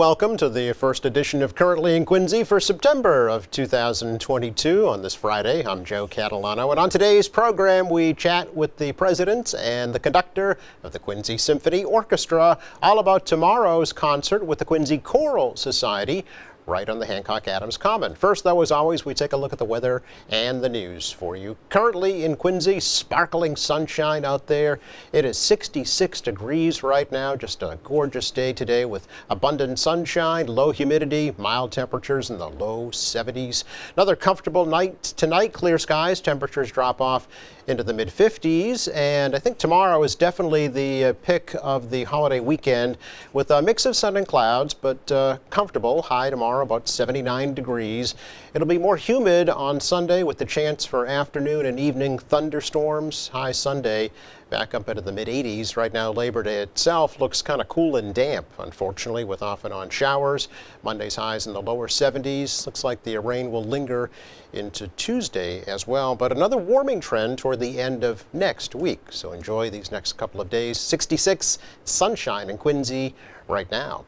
welcome to the first edition of Currently in Quincy for September of 2022 on this Friday. I'm Joe Catalano, and on today's program we chat with the president and the conductor of the Quincy Symphony Orchestra all about tomorrow's concert with the Quincy Choral Society right on the Hancock Adams Common. First, though, as always, we take a look at the weather and the news for you. Currently in Quincy, sparkling sunshine out there. It is 66 degrees right now, just a gorgeous day today with abundant sunshine, low humidity, mild temperatures in the low 70s. Another comfortable night tonight, clear skies, temperatures drop off into the mid-50s, and I think tomorrow is definitely the pick of the holiday weekend with a mix of sun and clouds, but comfortable. High tomorrow about 79 degrees. It'll be more humid on Sunday with the chance for afternoon and evening thunderstorms. High Sunday back up into the mid-80s. Right now, Labor Day itself looks kind of cool and damp, unfortunately, with off and on showers. Monday's highs in the lower 70s. Looks like the rain will linger into Tuesday as well, but another warming trend toward the end of next week. So enjoy these next couple of days. 66 sunshine in Quincy right now.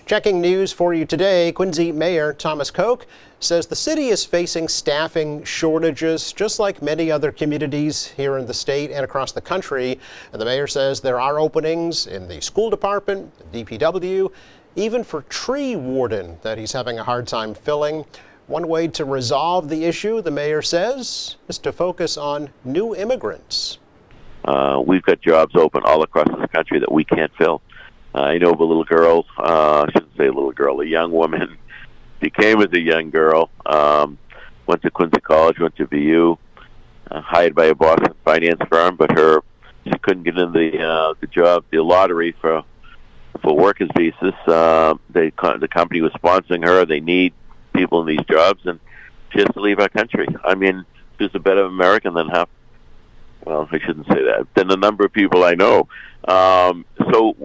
Checking news for you today, Quincy Mayor Thomas Koch says the city is facing staffing shortages, just like many other communities here in the state and across the country. And the mayor says there are openings in the school department, the DPW, even for tree warden that he's having a hard time filling. One way to resolve the issue, the mayor says, is to focus on new immigrants. We've got jobs open all across this country that we can't fill. I know of a little girl, I shouldn't say a little girl, a young woman, became as a young girl, went to Quincy College, went to VU, hired by a Boston finance firm, but she couldn't get in the job, the lottery for workers' visas. The company was sponsoring her. They need people in these jobs, and she has to leave our country. I mean, she's a better American than half. Well, I shouldn't say that. Than the number of people I know. So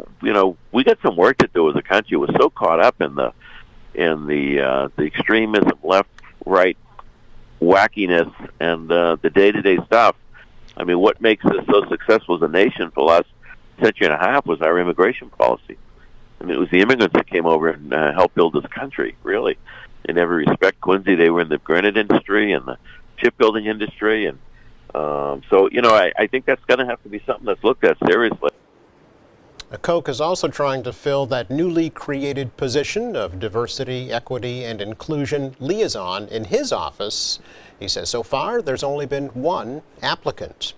we got some work to do as a country. We're so caught up in the extremism, left, right, wackiness, and the day-to-day stuff. I mean, what makes us so successful as a nation for the last century and a half was our immigration policy. I mean, it was the immigrants that came over and helped build this country, really. In every respect, Quincy, they were in the granite industry and the shipbuilding industry, and I think that's going to have to be something that's looked at seriously. Koch is also trying to fill that newly created position of diversity, equity, and inclusion liaison in his office. He says so far there's only been one applicant.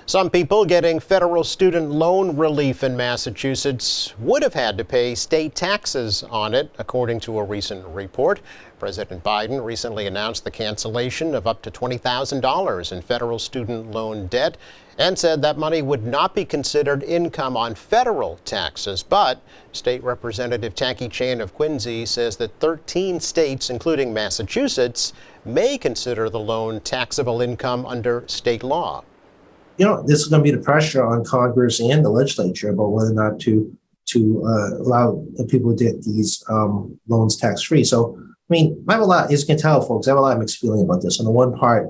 Some people getting federal student loan relief in Massachusetts would have had to pay state taxes on it, according to a recent report. President Biden recently announced the cancellation of up to $20,000 in federal student loan debt and said that money would not be considered income on federal taxes. But State Representative Tacky Chan of Quincy says that 13 states, including Massachusetts, may consider the loan taxable income under state law. This is going to be the pressure on Congress and the legislature about whether or not to allow people to get these loans tax-free. So, I mean, I have a lot, as you can tell, folks, I have a lot of mixed feeling about this. On the one part,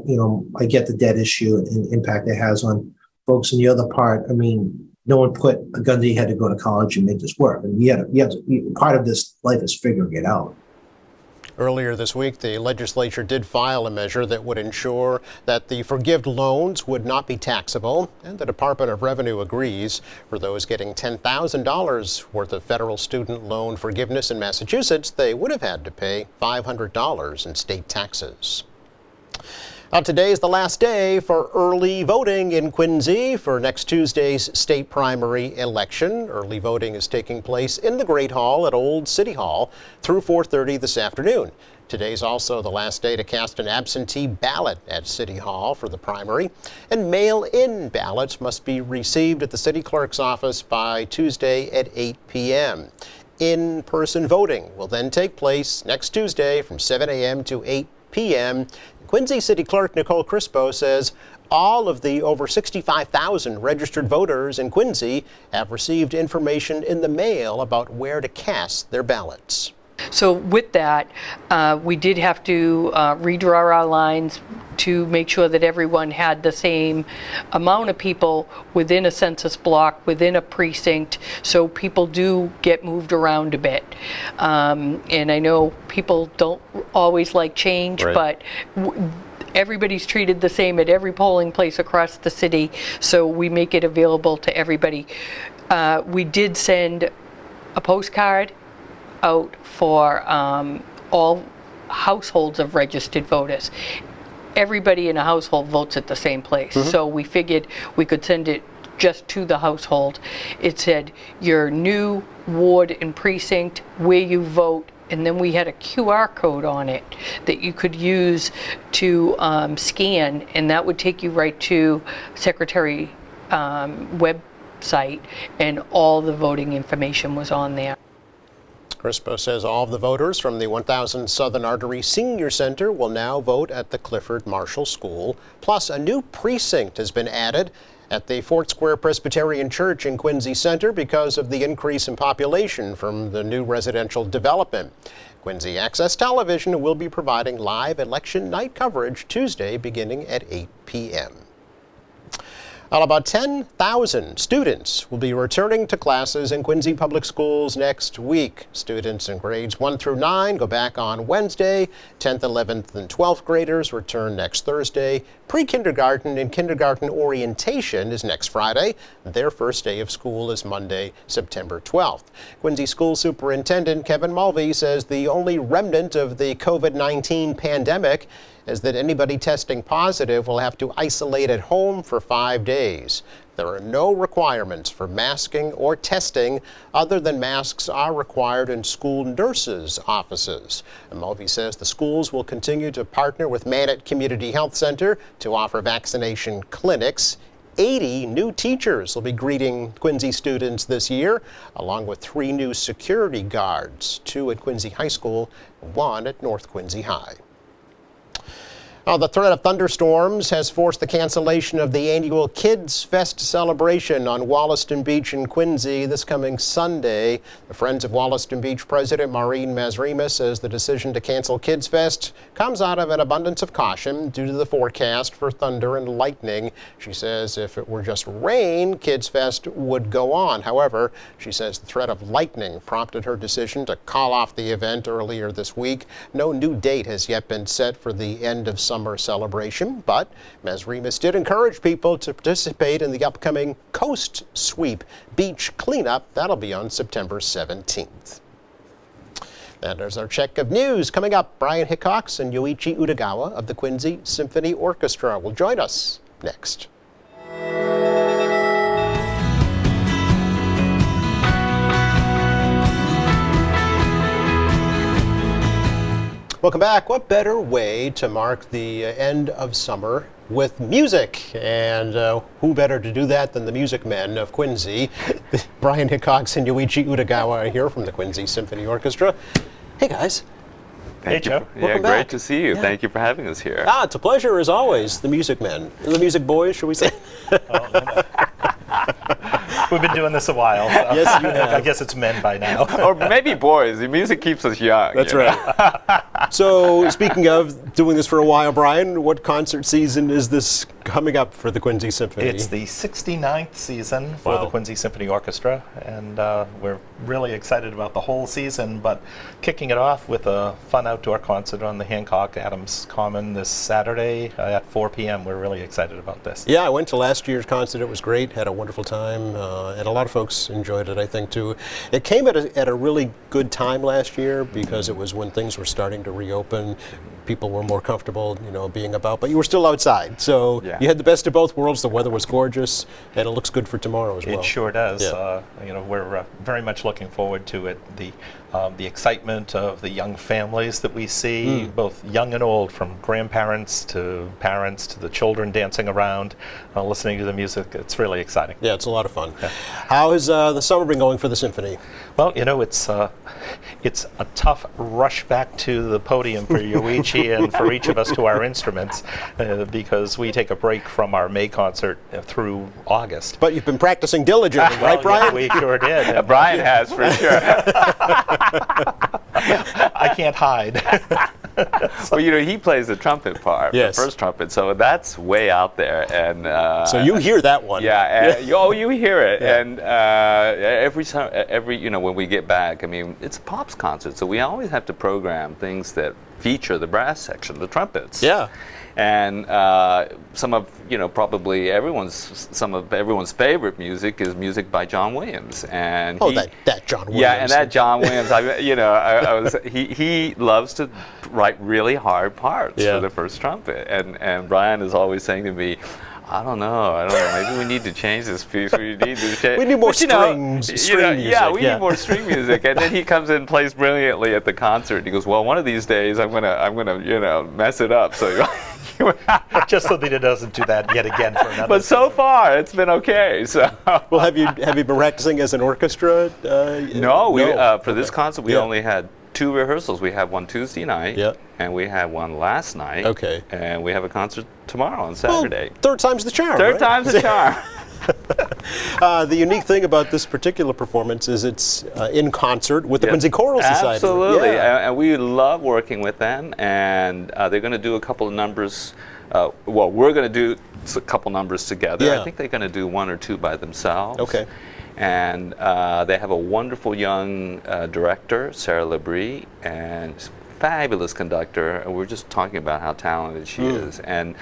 I get the debt issue and impact it has on folks. And the other part, I mean, no one put a gun to your head to go to college and make this work. And part of this life is figuring it out. Earlier this week, the legislature did file a measure that would ensure that the forgived loans would not be taxable, and the Department of Revenue agrees. For those getting $10,000 worth of federal student loan forgiveness in Massachusetts, they would have had to pay $500 in state taxes. Now, today is the last day for early voting in Quincy for next Tuesday's state primary election. Early voting is taking place in the Great Hall at Old City Hall through 4:30 this afternoon. Today's also the last day to cast an absentee ballot at City Hall for the primary, and mail-in ballots must be received at the city clerk's office by Tuesday at 8 p.m. In-person voting will then take place next Tuesday from 7 a.m. to 8 p.m. Quincy City Clerk Nicole Crispo says all of the over 65,000 registered voters in Quincy have received information in the mail about where to cast their ballots. So with that, we did have to redraw our lines, to make sure that everyone had the same amount of people within a census block, within a precinct, so people do get moved around a bit. And I know people don't always like change, Right. but everybody's treated the same at every polling place across the city, so we make it available to everybody. We did send a postcard out for all households of registered voters. Everybody in a household votes at the same place, so we figured we could send it just to the household. It said your new ward and precinct, where you vote, and then we had a QR code on it that you could use to scan, and that would take you right to Secretary website, and all the voting information was on there. Crispo says all of the voters from the 1000 Southern Artery Senior Center will now vote at the Clifford Marshall School. Plus, a new precinct has been added at the Fort Square Presbyterian Church in Quincy Center because of the increase in population from the new residential development. Quincy Access Television will be providing live election night coverage Tuesday beginning at 8 p.m. Well, about 10,000 students will be returning to classes in Quincy Public Schools next week. Students in grades 1 through 9 go back on Wednesday. 10th, 11th, and 12th graders return next Thursday. Pre-kindergarten and kindergarten orientation is next Friday. Their first day of school is Monday, September 12th. Quincy School Superintendent Kevin Mulvey says the only remnant of the COVID-19 pandemic is that anybody testing positive will have to isolate at home for 5 days. There are no requirements for masking or testing other than masks are required in school nurses' offices. And Mulvey says the schools will continue to partner with Mannett Community Health Center to offer vaccination clinics. 80 new teachers will be greeting Quincy students this year, along with 3 new security guards, 2 at Quincy High School, 1 at North Quincy High. The threat of thunderstorms has forced the cancellation of the annual Kids Fest celebration on Wollaston Beach in Quincy this coming Sunday. The Friends of Wollaston Beach President Maureen Mazrima says the decision to cancel Kids Fest comes out of an abundance of caution due to the forecast for thunder and lightning. She says if it were just rain, Kids Fest would go on. However, she says the threat of lightning prompted her decision to call off the event earlier this week. No new date has yet been set for the end of summer celebration, but Mazrimas did encourage people to participate in the upcoming Coast Sweep beach cleanup. That'll be on September 17th. That is our check of news. Coming up, Brian Hickox and Yoichi Utagawa of the Quincy Symphony Orchestra will join us next. Welcome back. What better way to mark the end of summer with music? And who better to do that than the music men of Quincy? Brian Hickox and Yoichi Utagawa are here from the Quincy Symphony Orchestra. Hey, guys. Thank you. Welcome Yeah, back. great to see you. Yeah. Thank you for having us here. It's a pleasure as always. The music men. The music boys, should we say? We've been doing this a while. So Yes, you have. I guess it's men by now. Or maybe boys. The music keeps us young. That's you know? right. So, speaking of doing this for a while, Brian, what concert season is this coming up for the Quincy Symphony? It's the 69th season for Wow. the Quincy Symphony Orchestra, and we're really excited about the whole season, but kicking it off with a fun outdoor concert on the Hancock Adams Common this Saturday at 4 p.m. We're really excited about this. Yeah, I went to last year's concert. It was great. Had a wonderful time, and a lot of folks enjoyed it, I think, too. It came at a really good time last year because it was when things were starting to reopen. People were more comfortable, being about, but you were still outside. So Yeah. you had the best of both worlds. The weather was gorgeous, and it looks good for tomorrow as well. It sure does. Yeah. We're very much looking forward to it. The excitement of the young families that we see, both young and old, from grandparents to parents to the children dancing around, listening to the music. It's really exciting. Yeah, it's a lot of fun. How has the summer been going for the symphony? Well, it's a tough rush back to the podium for Yoichi and for each of us to our instruments because we take a break from our May concert through August. But you've been practicing diligently, right, Brian? Yeah, we sure did. Brian has, for sure. I can't hide. Well, he plays the trumpet part, Yes. the first trumpet, so that's way out there. And So you hear that one. yeah, you hear it, Yeah. and every time, when we get back, I mean, it's a pops concert, so we always have to program things that feature the brass section, the trumpets. Yeah. And some of probably some of everyone's favorite music is music by John Williams, and Oh, that John Williams. yeah, and that John Williams, he loves to write really hard parts Yeah. for the first trumpet, and Brian is always saying to me, I don't know. Maybe we need to change this piece. We need to change. We need more But, string music. Yeah, we Yeah. need more string music. And then he comes in and plays brilliantly at the concert. And he goes, well, one of these days I'm gonna mess it up. So. Just so that he doesn't do that yet again for another. But so far it's been okay. So. Well, have you been practicing as an orchestra? No, for this concert we Yeah. only had 2 rehearsals. We had one Tuesday night, Yeah. and we had one last night. Okay. And we have a concert tomorrow on Well, Saturday. third time's the charm. Third right? time's a charm. The unique thing about this particular performance is it's in concert with the Quincy Choral Society. Absolutely, Yeah. and we love working with them. And they're going to do a couple of numbers. Well, we're going to do a couple numbers together. Yeah. I think they're going to do 1 or 2 by themselves. Okay. And they have a wonderful young director, Sarah Labrie, and fabulous conductor. And we're just talking about how talented she is. And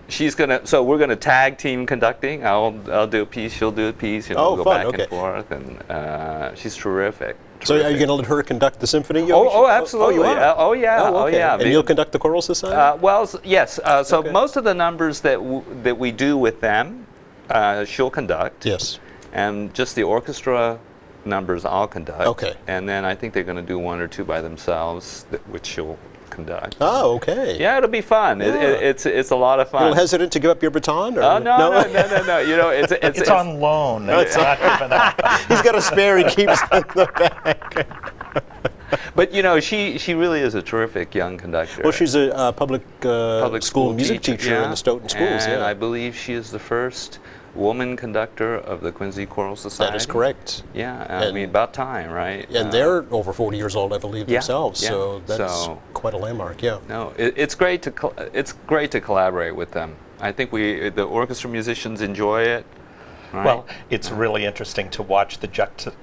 so we're gonna tag team conducting. I'll do a piece, she'll do a piece. Oh, we'll go fun, back okay. and forth, and she's terrific. So are you terrific. going to let her conduct the symphony? Oh, absolutely. Oh, you are? Oh, yeah. Oh, okay. yeah. And you'll conduct the choral society? Yes. So Okay. most of the numbers that we do with them, she'll conduct. Yes. And just the orchestra numbers I'll conduct. Okay. And then I think they're going to do 1 or 2 by themselves, which she'll conduct. Oh, okay. Yeah, it'll be fun. Yeah. It's a lot of A fun. little hesitant to give up your baton? Or Oh, no. It's on loan. It's not given up. He's got a spare he keeps in the back. But she really is a terrific young conductor. Well, she's a public school music teacher in yeah. the Stoughton schools. And Yeah. I believe she is the first woman conductor of the Quincy Choral Society. That is correct. Yeah, I And- mean, about time, right? And they're over 40 years old, I believe, Yeah, themselves. yeah. So that's So- quite a landmark. Yeah. No, it's great to collaborate with them. I think the orchestra musicians enjoy it. Right? Well, it's really interesting to watch the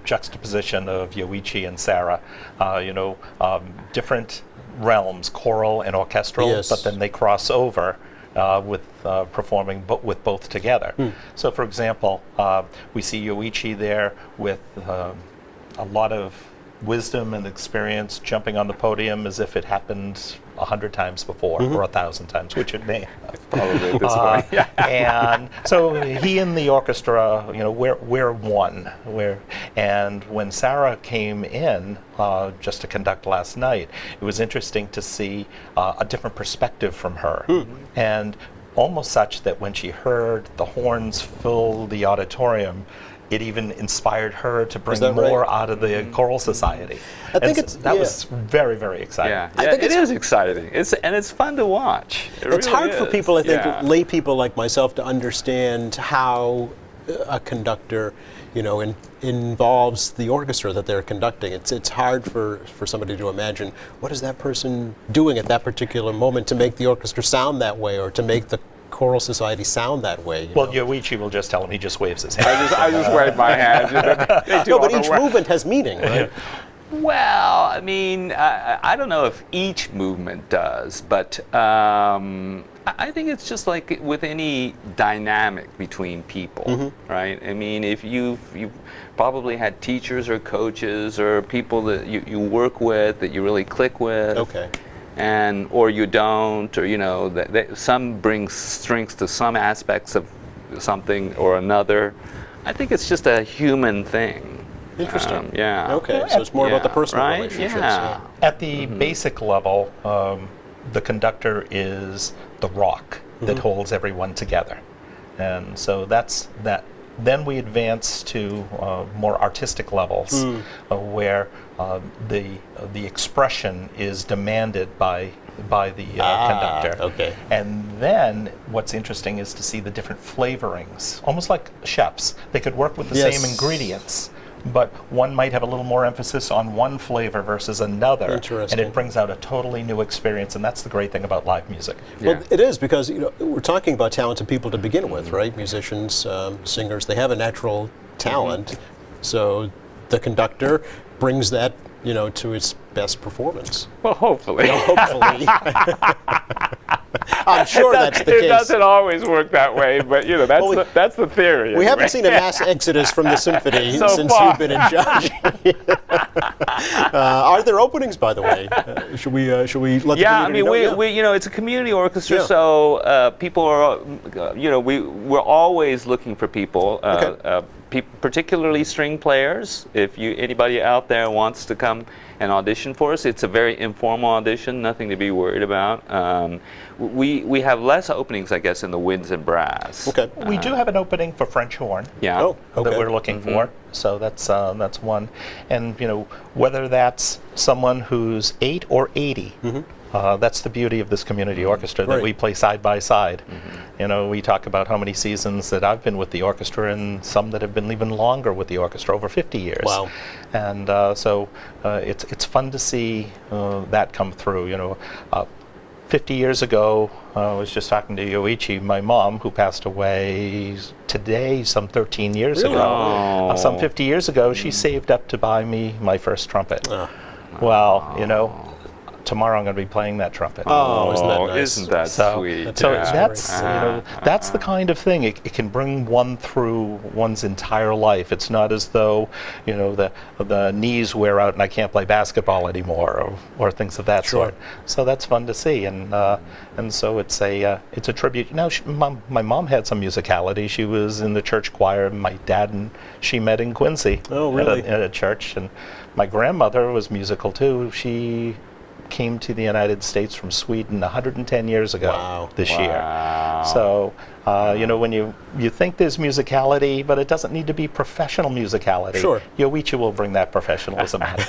juxtaposition of Yoichi and Sarah. Different realms, choral and orchestral, Yes. but then they cross over with performing with both together. So, for example, we see Yoichi there with a lot of wisdom and experience jumping on the podium as if it happened 100 times before or 1,000 times, which it may have. Probably at this point. And so he and the orchestra, we're one. And when Sarah came in just to conduct last night, it was interesting to see a different perspective from her. And almost such that when she heard the horns fill the auditorium, it even inspired her to bring that more right? out of the choral society. I think And that was very, very exciting. Yeah, I think it is exciting. It's fun to watch. It's really hard for is. people, I think, Yeah. lay people like myself, to understand how a conductor, involves the orchestra that they're conducting. It's hard for somebody to imagine what is that person doing at that particular moment to make the orchestra sound that way, or to make the choral society sound that way. you Well, know? Yoichi will just tell him, he just waves his hand. I just wave my hand. They do No, all but the each work. movement has meaning, right? Well, I mean, I don't know if each movement does, but I think it's just like with any dynamic between people, right? I mean, if you've probably had teachers or coaches or people that you work with that you really click with. Okay. Or you don't, or that some bring strengths to some aspects of something or another. I think it's just a human thing. Interesting. Yeah. Okay, so it's more about the Yeah, personal right? relationships. Yeah. At the basic level, the conductor is the rock that holds everyone together. And so that's that. Then we advance to more artistic levels, where the expression is demanded by the conductor. Okay. And then what's interesting is to see the different flavorings, almost like chefs. They could work with the Yes. same ingredients, but one might have a little more emphasis on one flavor versus another, and Interesting. it brings out a totally new experience, and that's the great thing about live music. Well, it is, because we're talking about talented people to begin with, right? Musicians, singers, they have a natural talent. So the conductor brings that, to its best performance. Well, hopefully. Hopefully. I'm sure that's the It case. doesn't always work that way, but that's the theory. We haven't anyway. seen a mass exodus from the symphony So since far. you've been in charge. Are there openings, by the way? Should we let the Yeah, I community mean, know? we it's a community orchestra, Yeah. so people are, we're always looking for people, Okay. Particularly string players. If anybody out there wants to come and audition for us, it's a very informal audition, nothing to be worried about. We have less openings, I guess, in the winds and brass. Okay. We do have an opening for French horn. Yeah. Oh, okay. That we're looking for. So that's one. And whether that's someone who's 8 or 80, that's the beauty of this community orchestra, that Right. we play side by side. We talk about how many seasons that I've been with the orchestra, and some that have been even longer with the orchestra, over 50 years. Wow. And so it's fun to see that come through. 50 years ago, I was just talking to Yoichi, my mom, who passed away today, some 13 years Really? ago. Some 50 years ago, she saved up to buy me my first trumpet. Well, tomorrow I'm going to be playing that trumpet. Oh, isn't that nice? Isn't that sweet? So Yeah. that's the kind of thing. It can bring one through one's entire life. It's not as though the knees wear out and I can't play basketball anymore, or things of that sort. So that's fun to see, and so it's a tribute. Now, my mom had some musicality. She was in the church choir. My dad and she met in Quincy. Oh, really? At a church, and my grandmother was musical too. She came to the United States from Sweden 110 years ago. Wow. This year. Wow. So, when you think there's musicality, but it doesn't need to be professional musicality. Sure. Yoichi will bring that professionalism out.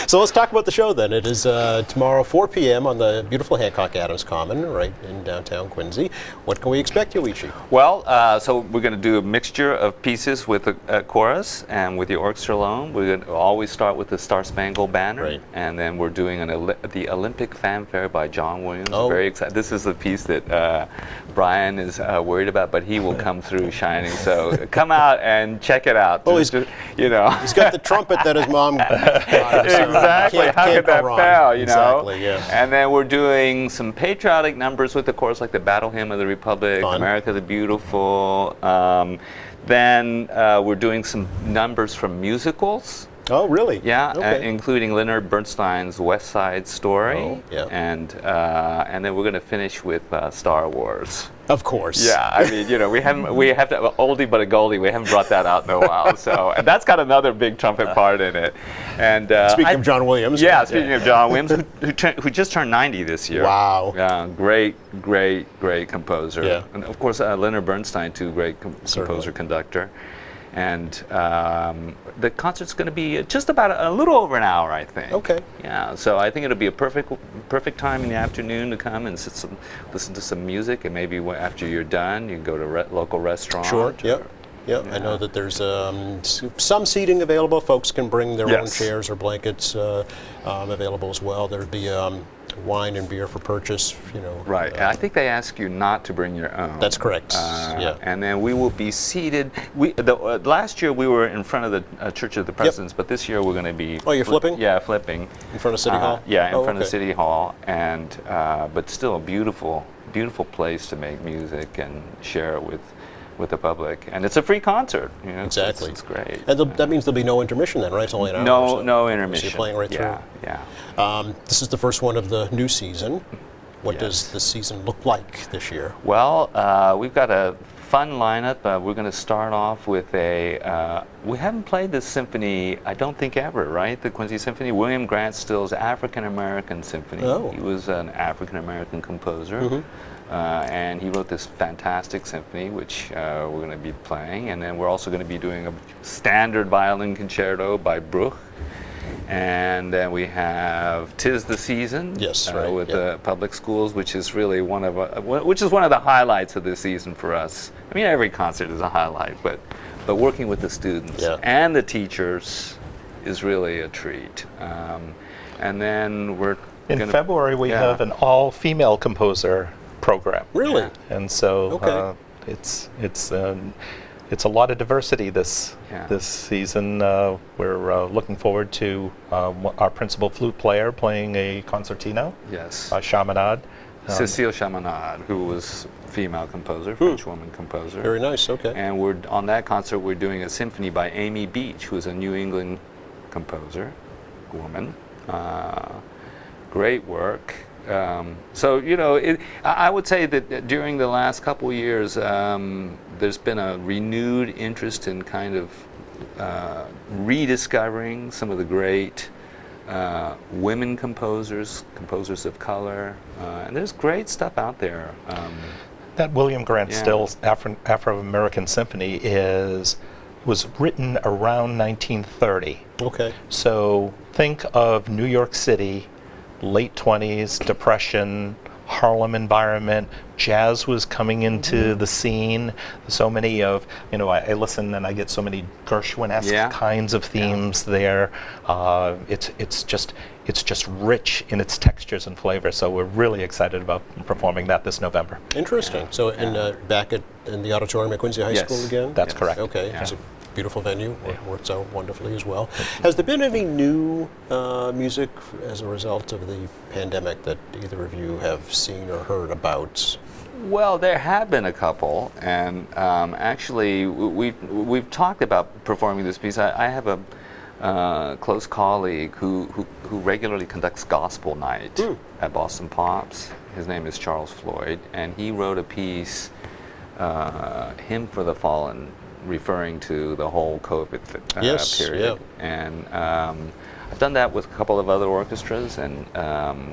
So let's talk about the show then. It is tomorrow, 4 p.m. on the beautiful Hancock Adams Common, right in downtown Quincy. What can we expect, Yoichi? Well, so we're going to do a mixture of pieces with a chorus and with the orchestra alone. We're going to always start with the Star Spangled Banner, Right. and then we're doing the Olympic Fanfare by John Williams. Oh. Very excited. This is the piece that Brian is worried about, but he will come through shining. So come out and check it out. Oh, He's He's got the trumpet that his mom got him, so Exactly. can't How could go that wrong. fail, Exactly, yeah. And then we're doing some patriotic numbers with the chorus, like the Battle Hymn of the Republic, Fun. America the Beautiful. Then we're doing some numbers from musicals. Oh, really? Yeah, Okay. including Leonard Bernstein's West Side Story. Oh, yeah. And then we're going to finish with Star Wars. Of course. Yeah, I mean, we have to oldie but a goldie. We haven't brought that out in a while, so and that's got another big trumpet part in it. And Speaking of John Williams. yeah, speaking of John Williams, who just turned 90 this year. Wow. Yeah, great composer. Yeah. And of course, Leonard Bernstein, too, great composer, conductor. And the concert's going to be just about a little over an hour, I think. Okay. Yeah, so I think it'll be a perfect time in the afternoon to come and listen to some music, and maybe after you're done, you can go to a local restaurant. Sure. Yep. Yep. I know that there's some seating available. Folks can bring their own Yes. chairs or blankets available as well. There'd be wine and beer for purchase. Right, and I think they ask you not to bring your own. That's correct. Yeah. And then we will be seated. Last year we were in front of the Church of the Presidents, but this year we're going to be. Oh, you're flipping? Yeah, flipping. In front of City Hall? Yeah, in Oh, front of okay. City Hall, and but still a beautiful place to make music and share it with the public, and it's a free concert. Exactly. It's great. And that means there'll be no intermission then, right? It's only an hour. or so. No intermission. So you're playing right through. Yeah. This is the first one of the new season. What Yes. does the season look like this year? Well, we've got a fun lineup. We're going to start off with we haven't played this symphony, I don't think ever, right? The Quincy Symphony. William Grant Still's African American Symphony. Oh. He was an African American composer. And he wrote this fantastic symphony, which we're going to be playing. And then we're also going to be doing a standard violin concerto by Bruch. And then we have "'Tis the Season" Yes, right, with yeah. the public schools, which is really one of the highlights of this season for us. I mean, every concert is a highlight, but but working with the students Yeah. and the teachers is really a treat. And then we're In gonna, February, we yeah. have an all-female composer program. Really? Yeah. And so Okay. it's a lot of diversity this Yeah. this season. We're looking forward to our principal flute player playing a concertino, Yes. Chaminade. Cécile Chaminade, who was female composer, French woman composer. Very nice. Okay. And we're on that concert. We're doing a symphony by Amy Beach, who is a New England composer, woman. Great work. So I would say that during the last couple of years, there's been a renewed interest in kind of rediscovering some of the great women composers of color, and there's great stuff out there. That William Grant Yeah. Still's Afro-American Symphony was written around 1930. Okay. So think of New York City, late 20s, Depression, Harlem environment. Jazz was coming into the scene. So many of, I listen and I get so many Gershwin-esque Yeah. kinds of themes there. It's just rich in its textures and flavors. So we're really excited about performing that this November. Interesting. So back in the auditorium at Quincy High Yes. School again? That's Yes. correct. Okay. Yeah. It's a beautiful venue. Works out wonderfully as well. Has there been any new music as a result of the pandemic that either of you have seen or heard about? Well, there have been a couple, and actually we've talked about performing this piece. I have a close colleague who regularly conducts gospel night at Boston Pops. His name is Charles Floyd, and he wrote a piece, Hymn for the Fallen, referring to the whole COVID Yes, period. yeah. And I've done that with a couple of other orchestras, and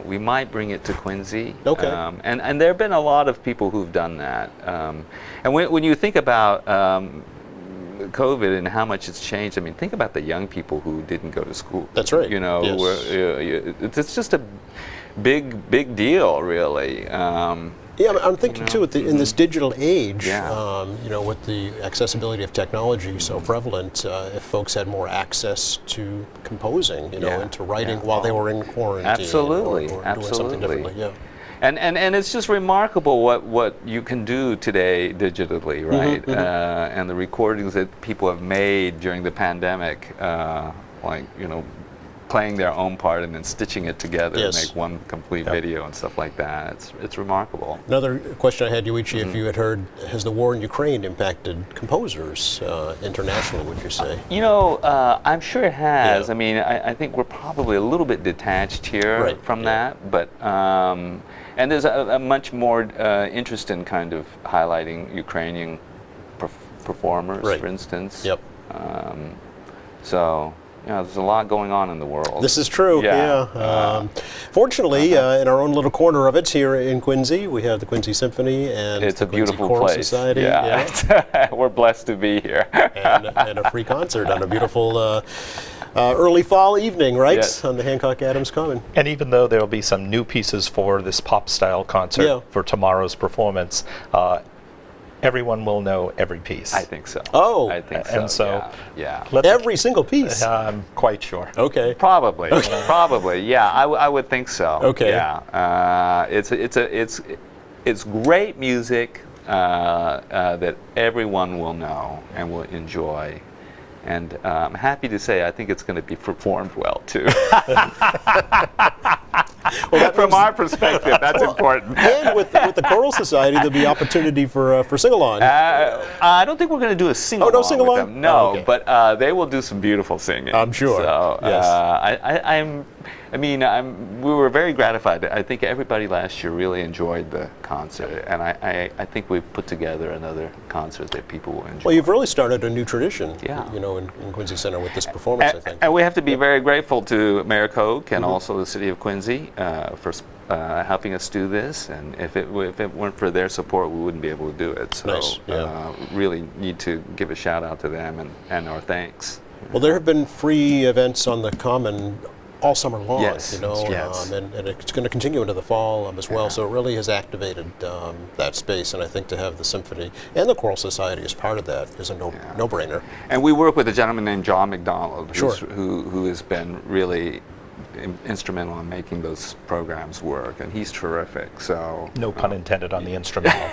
we might bring it to Quincy. Okay. And there have been a lot of people who've done that. And when you think about COVID and how much it's changed, I mean, think about the young people who didn't go to school. That's right. Yes. It's just a big deal, really. Yeah, I'm thinking too, in this digital age, Yeah. with the accessibility of technology so prevalent, if folks had more access to composing, Yeah. and to writing Yeah. while they were in quarantine, Absolutely, or doing something absolutely. differently. Yeah. And it's just remarkable what you can do today digitally, right? And the recordings that people have made during the pandemic, playing their own part and then stitching it together Yes. to make one complete video and stuff like that. It's remarkable. Another question I had, Yuichi, if you had heard, has the war in Ukraine impacted composers internationally, would you say? I'm sure it has. Yeah. I mean, I think we're probably a little bit detached here Right, from yeah. that, but and there's a much more interest in kind of highlighting Ukrainian performers, Right. for instance. Yep. So, there's a lot going on in the world. This is true, yeah. Fortunately, in our own little corner of it here in Quincy, we have the Quincy Symphony and It's the a Quincy beautiful Choral place. Society. Yeah. We're blessed to be here. and a free concert on a beautiful early fall evening, right? Yes. On the Hancock Adams Common. And even though there will be some new pieces for this pop-style concert Yeah. for tomorrow's performance, everyone will know every piece. I think so. Oh. I think so. And so- yeah. Let's- Every single piece. I'm quite sure. Okay. Probably, yeah. I would think so. Okay. Yeah, it's great music that everyone will know and will enjoy, and I'm happy to say I think it's going to be performed well too. From our perspective, that's important. And with the Choral Society, there'll be opportunity for sing-along. I don't think we're going to do a sing-along. Oh, no sing-along? with them. No, Oh, okay. but they will do some beautiful singing. I'm sure. So, Yes. we were very gratified. I think everybody last year really enjoyed the concert, and I think we've put together another concert that people will enjoy. Well, you've really started a new tradition, Yeah. in Quincy Center with this performance, I think. And we have to be very grateful to Mayor Koch and also the City of Quincy for helping us do this. And if it weren't for their support, we wouldn't be able to do it. So Nice, yeah. really need to give a shout out to them and our thanks. Well, there have been free events on the Common all summer long, Yes, you know, yes. and it's going to continue into the fall as well. So it really has activated that space, and I think to have the symphony and the choral society as part of that is a no-brainer. And we work with a gentleman named John McDonald, Sure. who has been really instrumental in making those programs work, and he's terrific. So No pun intended on the instrumental.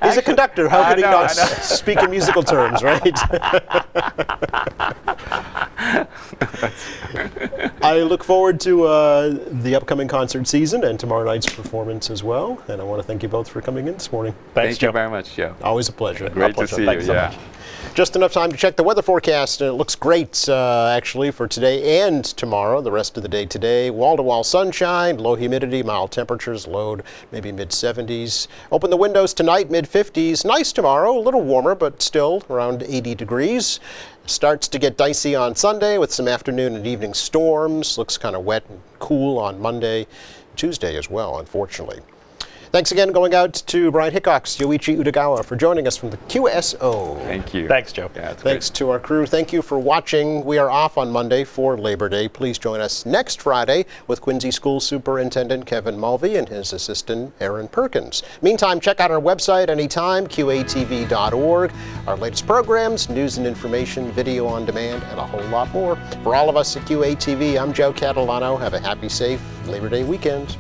He's a conductor. How could he not I know. speak in musical terms, right? I look forward to the upcoming concert season and tomorrow night's performance as well. And I want to thank you both for coming in this morning. Thanks, Thank Joe. you very much, Joe. Always a pleasure. Great to pleasure. see Thanks you. so Yeah. much. Just enough time to check the weather forecast, and it looks great actually for today and tomorrow. The rest of the day today, wall-to-wall sunshine, low humidity, mild temperatures, low maybe mid-70s. Open the windows tonight, mid-50s. Nice tomorrow, a little warmer, but still around 80 degrees. Starts to get dicey on Sunday with some afternoon and evening storms. Looks kind of wet and cool on Monday, Tuesday as well, unfortunately. Thanks again going out to Brian Hickox, Yoichi Utagawa for joining us from the QSO. Thank you. Thanks, Joe. Yeah, it's Thanks to our crew. Thank you for watching. We are off on Monday for Labor Day. Please join us next Friday with Quincy School Superintendent Kevin Mulvey and his assistant Aaron Perkins. Meantime, check out our website anytime, qatv.org. Our latest programs, news and information, video on demand, and a whole lot more. For all of us at QATV, I'm Joe Catalano. Have a happy, safe Labor Day weekend.